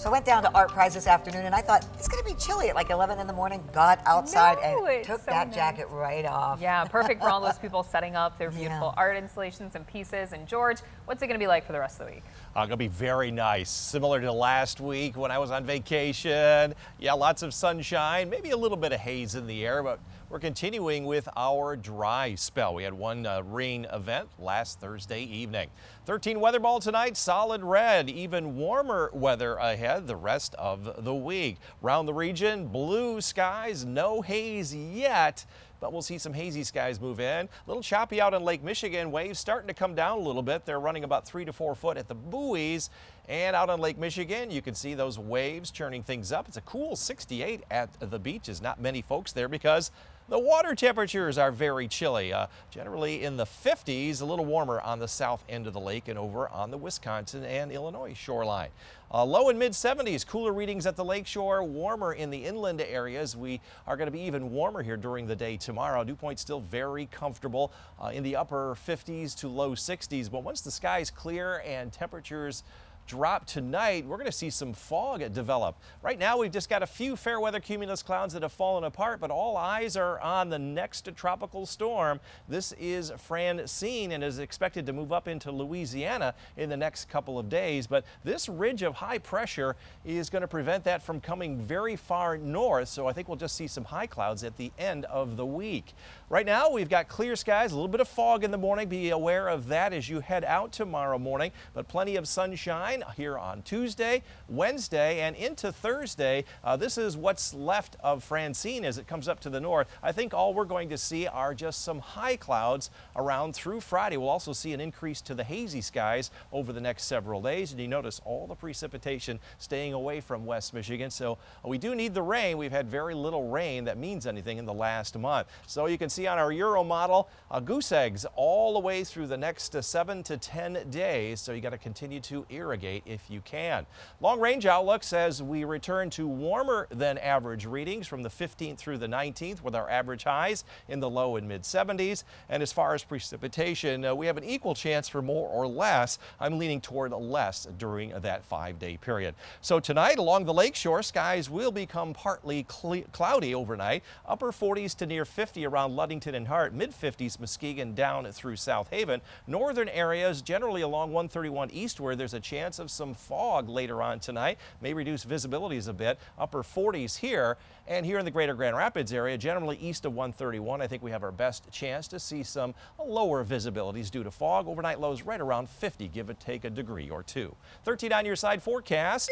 So I went down to Art Prize this afternoon, and I thought, it's going to be chilly at like 11 in the morning. Got outside and took that jacket right off. Yeah, perfect for all those people setting up their beautiful art installations and pieces. And George, what's it going to be like for the rest of the week? Going to be very nice, similar to last week when I was on vacation. Yeah, lots of sunshine, maybe a little bit of haze in the air, but we're continuing with our dry spell. We had one rain event last Thursday evening. 13 weather ball tonight, solid red, even warmer weather ahead the rest of the week. Around the region, blue skies, no haze yet, but we'll see some hazy skies move in. A little choppy out in Lake Michigan. Waves starting to come down a little bit. They're running about 3 to 4 foot at the buoys. And out on Lake Michigan, you can see those waves churning things up. It's a cool 68 at the beaches. Not many folks there because the water temperatures are very chilly, generally in the 50s, a little warmer on the south end of the lake and over on the Wisconsin and Illinois shoreline. Low and mid 70s, cooler readings at the lakeshore, warmer in the inland areas. We are going to be even warmer here during the day tomorrow. Dew point still very comfortable in the upper 50s to low 60s, but once the skies clear and temperatures drop tonight, we're going to see some fog develop. Right now, we've just got a few fair weather cumulus clouds that have fallen apart, but all eyes are on the next tropical storm. This is Francine and is expected to move up into Louisiana in the next couple of days. But this ridge of high pressure is going to prevent that from coming very far north. So I think we'll just see some high clouds at the end of the week. Right now, we've got clear skies, a little bit of fog in the morning. Be aware of that as you head out tomorrow morning, but plenty of sunshine here on Tuesday, Wednesday, and into Thursday. This is what's left of Francine as it comes up to the north. I think all we're going to see are just some high clouds around through Friday. We'll also see an increase to the hazy skies over the next several days. And you notice all the precipitation staying away from West Michigan. So we do need the rain. We've had very little rain that means anything in the last month. So you can see on our Euro model, goose eggs all the way through the next 7 to 10 days. So you got to continue to irrigate if you can. Long range outlook says we return to warmer than average readings from the 15th through the 19th with our average highs in the low and mid 70s. And as far as precipitation, we have an equal chance for more or less. I'm leaning toward less during that 5-day period. So tonight along the lakeshore, skies will become partly cloudy overnight. Upper 40s to near 50 around Ludington and Hart, mid 50s Muskegon down through South Haven. Northern areas generally along 131 eastward, there's a chance of some fog later on tonight. May reduce visibilities a bit. Upper 40s here, and here in the greater Grand Rapids area, generally east of 131, I think we have our best chance to see some lower visibilities due to fog. Overnight lows right around 50, give or take a degree or two. 13 on your side forecast.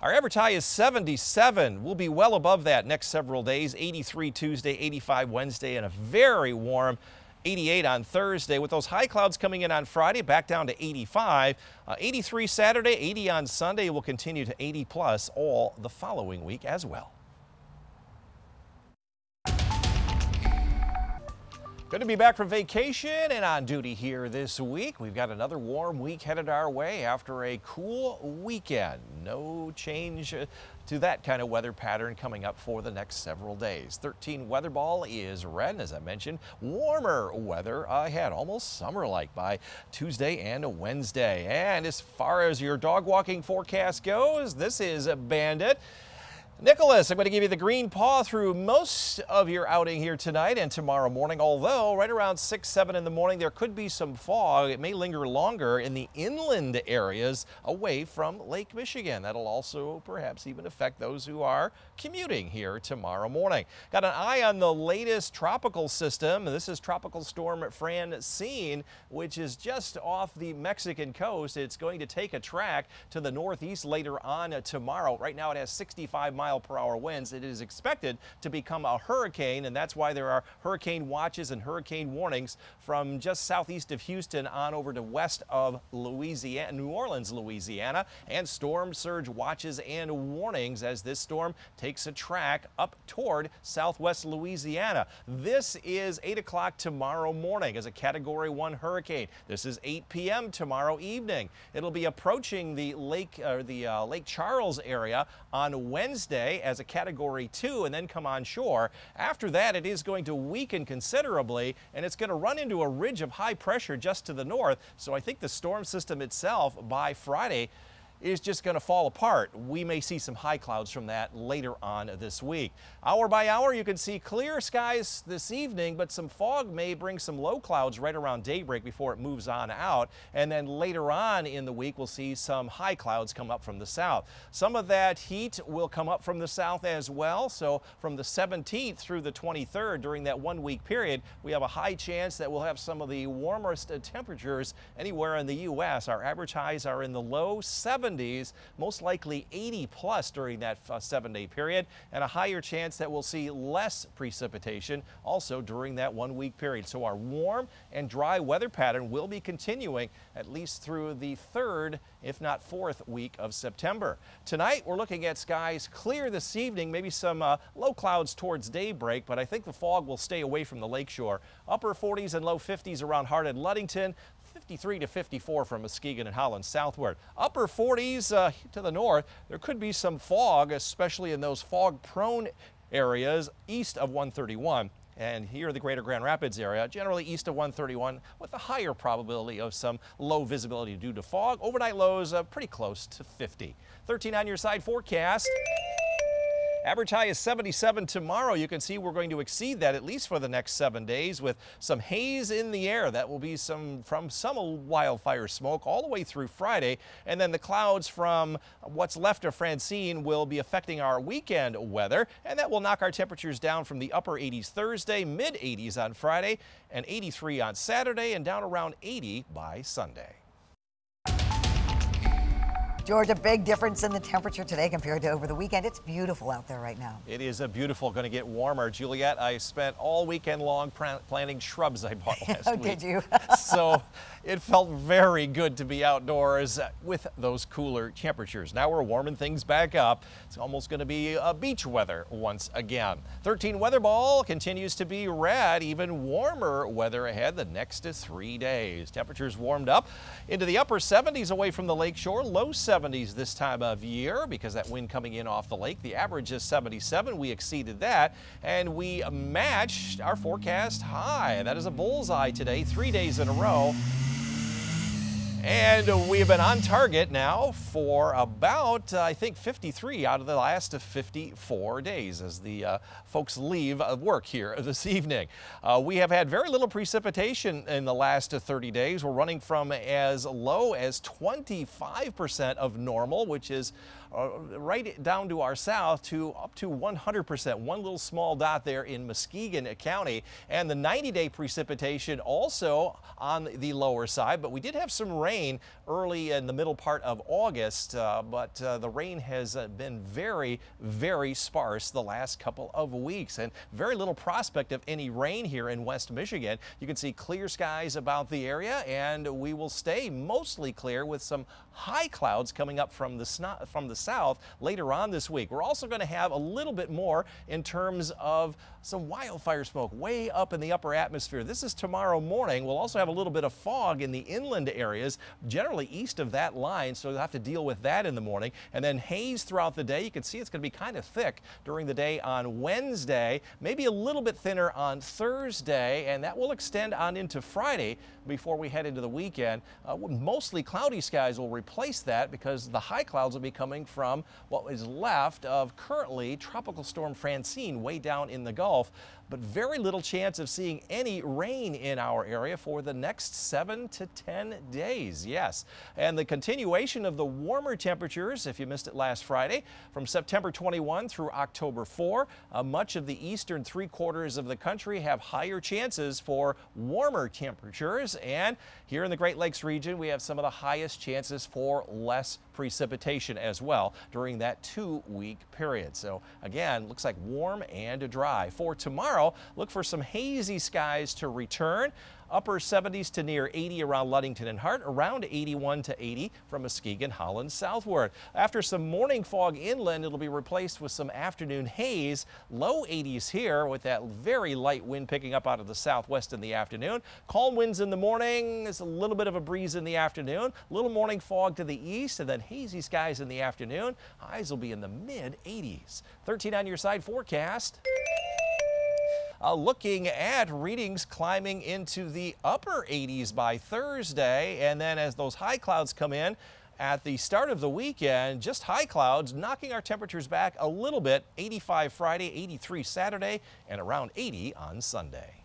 Our average high is 77. We'll be well above that next several days. 83 Tuesday, 85 Wednesday, and a very warm 88 on Thursday, with those high clouds coming in on Friday, back down to 85. 83 Saturday, 80 on Sunday. We'll continue to 80 plus all the following week as well. Good to be back from vacation and on duty here this week. We've got another warm week headed our way after a cool weekend. No change to that kind of weather pattern coming up for the next several days. 13 weather ball is red, and as I mentioned, warmer weather ahead, almost summer-like by Tuesday and Wednesday. And as far as your dog walking forecast goes, this is a Bandit. Nicholas, I'm going to give you the green paw through most of your outing here tonight and tomorrow morning, although right around 6, 7 in the morning there could be some fog. It may linger longer in the inland areas away from Lake Michigan. That'll also perhaps even affect those who are commuting here tomorrow morning. Got an eye on the latest tropical system. This is Tropical Storm Francine, which is just off the Mexican coast. It's going to take a track to the northeast later on tomorrow. Right now it has 65-mile-per-hour winds. It is expected to become a hurricane, and that's why there are hurricane watches and hurricane warnings from just southeast of Houston on over to west of Louisiana, New Orleans, Louisiana, and storm surge watches and warnings as this storm takes a track up toward southwest Louisiana. This is 8 o'clock tomorrow morning as a Category 1 hurricane. This is 8 p.m. tomorrow evening. It'll be approaching the Lake Charles area on Wednesday as a Category 2 and then come on shore. After that, it is going to weaken considerably, and it's going to run into a ridge of high pressure just to the north. So I think the storm system itself by Friday is just going to fall apart. We may see some high clouds from that later on this week. Hour by hour, you can see clear skies this evening, but some fog may bring some low clouds right around daybreak before it moves on out. And then later on in the week, we'll see some high clouds come up from the south. Some of that heat will come up from the south as well. So from the 17th through the 23rd, during that 1 week period, we have a high chance that we'll have some of the warmest temperatures anywhere in the U.S. Our average highs are in the low 70s, most likely 80 plus during that 7-day period, and a higher chance that we'll see less precipitation also during that 1 week period. So our warm and dry weather pattern will be continuing at least through the 3rd, if not 4th week of September. Tonight, we're looking at skies clear this evening, maybe some low clouds towards daybreak, but I think the fog will stay away from the lakeshore. Upper 40s and low 50s around Hart and Ludington. 53 to 54 from Muskegon and Holland southward. Upper 40s to the north. There could be some fog, especially in those fog-prone areas east of 131. And here in the greater Grand Rapids area, generally east of 131 with a higher probability of some low visibility due to fog. Overnight lows pretty close to 50. 13 on your side forecast. Average high is 77 tomorrow. You can see we're going to exceed that at least for the next 7 days with some haze in the air. That will be from some wildfire smoke all the way through Friday. And then the clouds from what's left of Francine will be affecting our weekend weather. And that will knock our temperatures down from the upper 80s Thursday, mid 80s on Friday, and 83 on Saturday, and down around 80 by Sunday. George, a big difference in the temperature today compared to over the weekend. It's beautiful out there right now. It is beautiful, going to get warmer. Juliet, I spent all weekend long planting shrubs I bought last week. Did you? So it felt very good to be outdoors with those cooler temperatures. Now we're warming things back up. It's almost going to be beach weather once again. 13 weather ball continues to be red. Even warmer weather ahead the next 3 days. Temperatures warmed up into the upper 70s away from the lakeshore, low 70s this time of year because that wind coming in off the lake. The average is 77. We exceeded that, and we matched our forecast high. That is a bullseye today, 3 days in a row. And we've been on target now for about, I think, 53 out of the last 54 days as the folks leave work here this evening. We have had very little precipitation in the last 30 days. We're running from as low as 25% of normal, which is right down to our south, to up to 100%. One little small dot there in Muskegon County. And the 90-day precipitation also on the lower side, but we did have some rain early in the middle part of August, but the rain has been very, very sparse the last couple of weeks, and very little prospect of any rain here in West Michigan. You can see clear skies about the area, and we will stay mostly clear with some high clouds coming up from the south later on this week. We're also going to have a little bit more in terms of some wildfire smoke way up in the upper atmosphere. This is tomorrow morning. We'll also have a little bit of fog in the inland areas, generally east of that line, so you'll have to deal with that in the morning. And then haze throughout the day. You can see it's going to be kind of thick during the day on Wednesday, maybe a little bit thinner on Thursday, and that will extend on into Friday before we head into the weekend. Mostly cloudy skies will replace that because the high clouds will be coming from what is left of currently Tropical Storm Francine way down in the Gulf, but very little chance of seeing any rain in our area for the next 7 to 10 days. Yes, and the continuation of the warmer temperatures, if you missed it last Friday, from September 21 through October 4, much of the eastern 3/4 of the country have higher chances for warmer temperatures, and here in the Great Lakes region we have some of the highest chances for less precipitation as well during that 2-week period. So again, looks like warm and dry. For tomorrow, look for some hazy skies to return. Upper 70s to near 80 around Ludington and Hart, around 81 to 80 from Muskegon, Holland southward. After some morning fog inland, it'll be replaced with some afternoon haze. Low 80s here with that very light wind picking up out of the southwest in the afternoon. Calm winds in the morning. There's a little bit of a breeze in the afternoon. Little morning fog to the east, and then hazy skies in the afternoon. Highs will be in the mid 80s. 13 on your side forecast. Looking at readings climbing into the upper 80s by Thursday, and then as those high clouds come in, At the start of the weekend, just high clouds knocking our temperatures back a little bit. 85 Friday, 83 Saturday, and around 80 on Sunday.